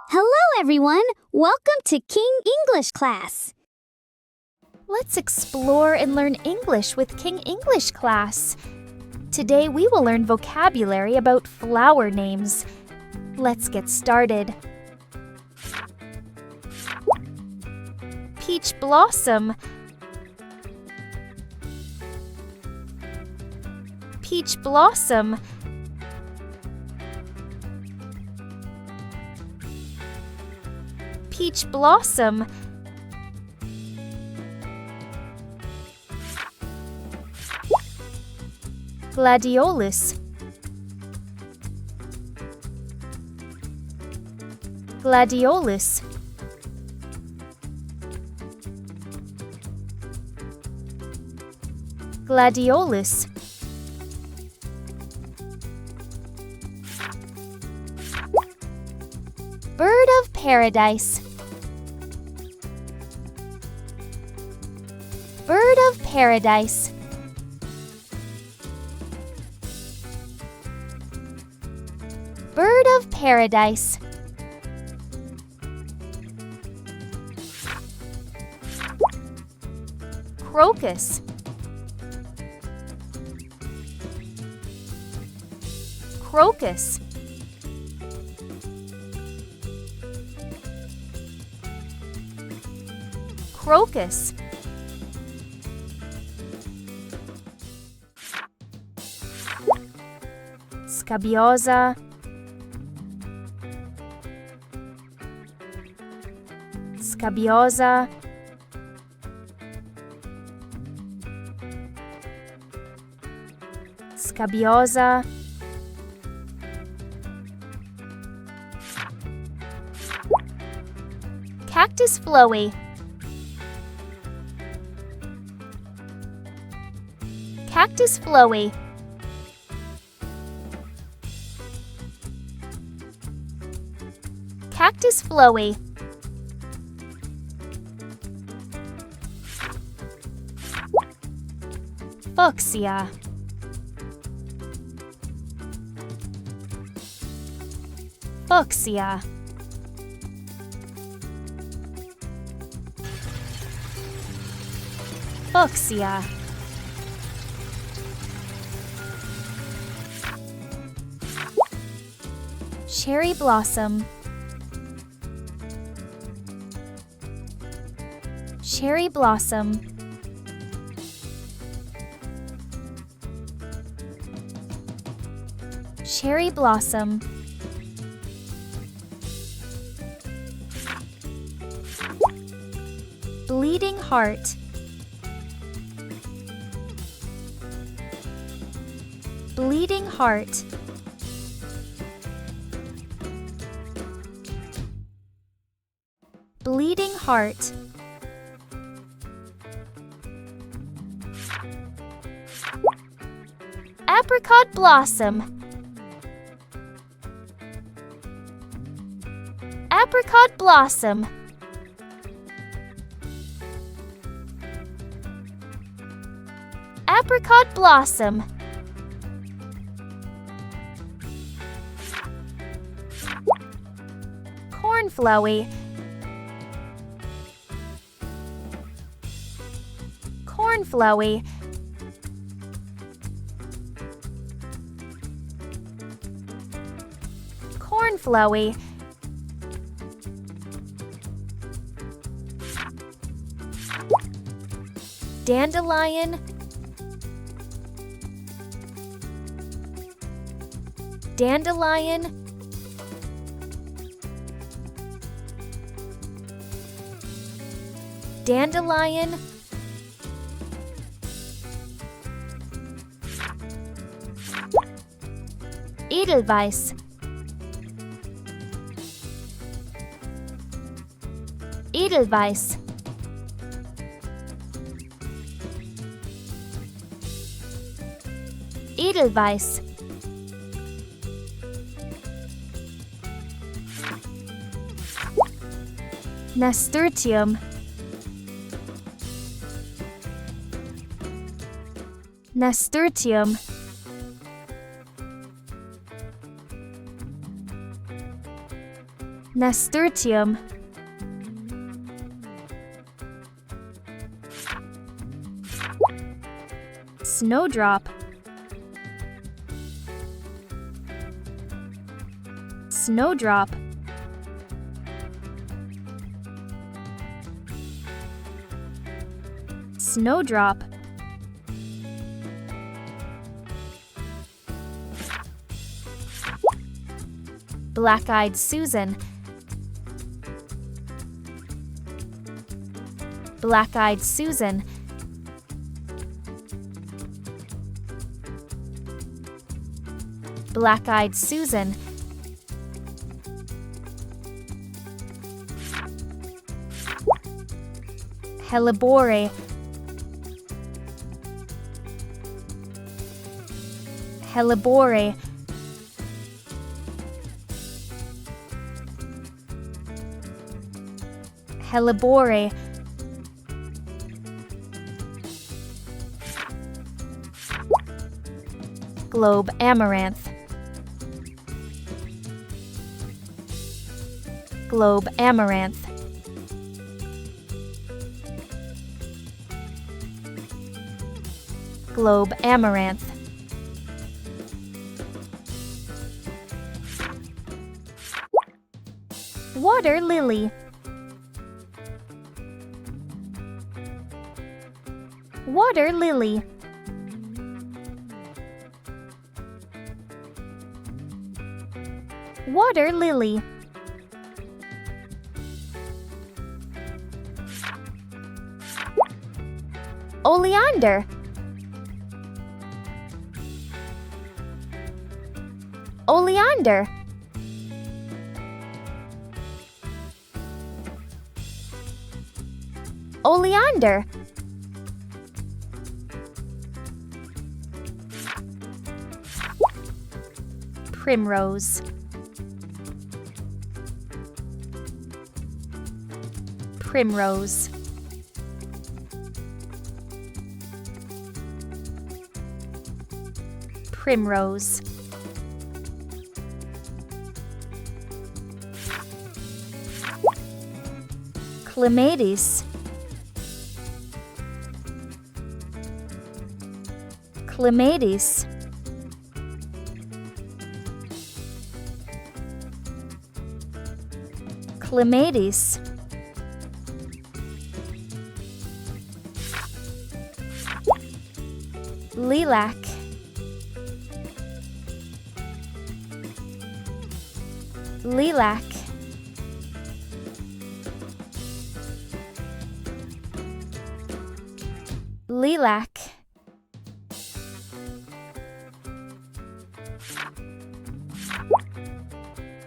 Hello, everyone. Welcome to King English class. Let's explore and learn English with King English class. Today we will learn vocabulary about flower names. Let's get started. Peach blossom. Peach blossom. Peach blossom. Gladiolus. Gladiolus. Gladiolus. Bird of paradise. Bird of paradise. Bird of paradise. Crocus. Crocus. Crocus. Scabiosa. Scabiosa. Scabiosa. Cactus flowy. Cactus flowy. Cactus flowy. Fuchsia. Fuchsia. Fuchsia. Cherry blossom. Cherry blossom. Cherry blossom. Bleeding heart. Bleeding heart. Bleeding heart. Apricot blossom. Apricot blossom. Apricot blossom. Cornflowy. Cornflowy. Cornflowy. Dandelion. Dandelion. Dandelion. Edelweiss. Edelweiss. Edelweiss. Nasturtium. Nasturtium. Nasturtium. Snowdrop. Snowdrop. Snowdrop. Black-eyed Susan. Black-eyed Susan. Black-eyed Susan. Hellebore. Hellebore. Hellebore. Globe amaranth. Globe amaranth. Globe amaranth. Water lily. Water lily. Water lily. Oleander. Oleander. Oleander. Primrose. Primrose. Primrose. Clematis. Clematis. Clematis. Lilac. Lilac. Lilac.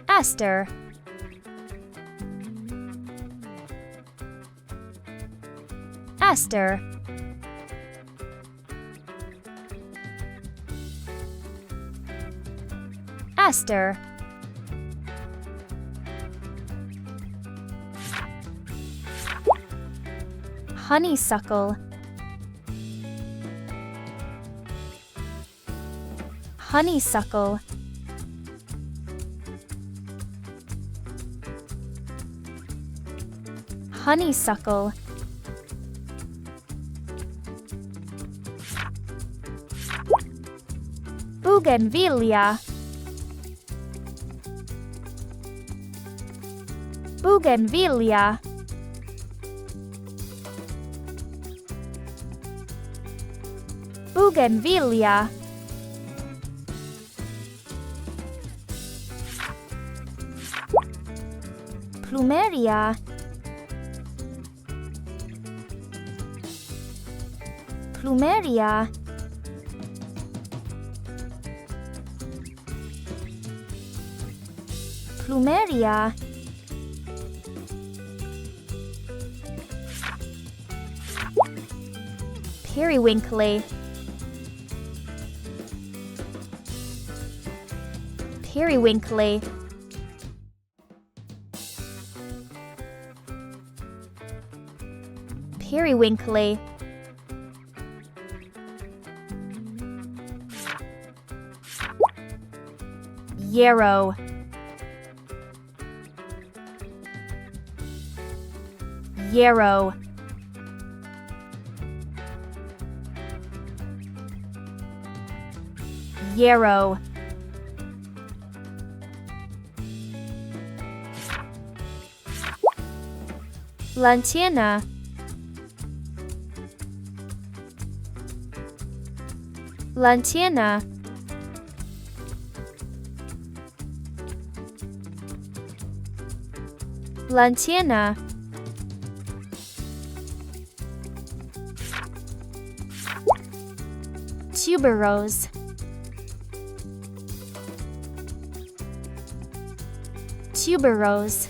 Aster. Aster. Aster. Honeysuckle. Honeysuckle. Honeysuckle. Bougainvillea. Bougainvillea. Bougainvillea. Plumeria. Plumeria. Plumeria. Periwinkle. Periwinkle. Periwinkle. Yarrow. yarrow, yarrow, lanterna, lanterna, lanterna, tuberose, tuberose,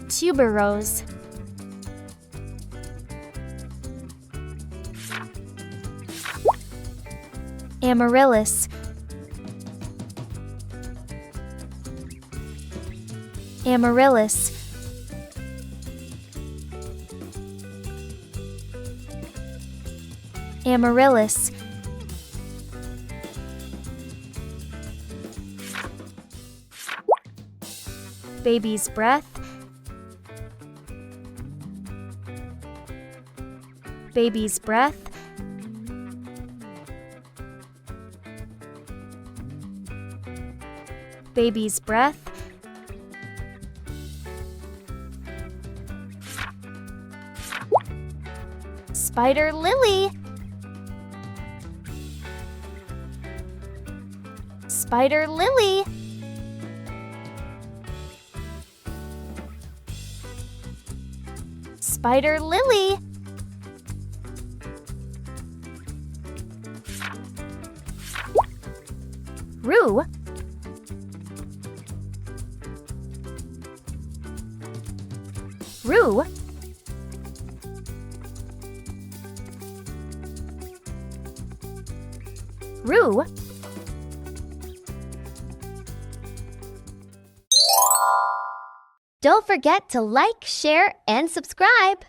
tuberose, amaryllis, amaryllis, amaryllis, baby's breath, baby's breath, baby's breath, spider lily, spider lily, spider lily, rue, rue, rue, Don't forget to like, share, and subscribe.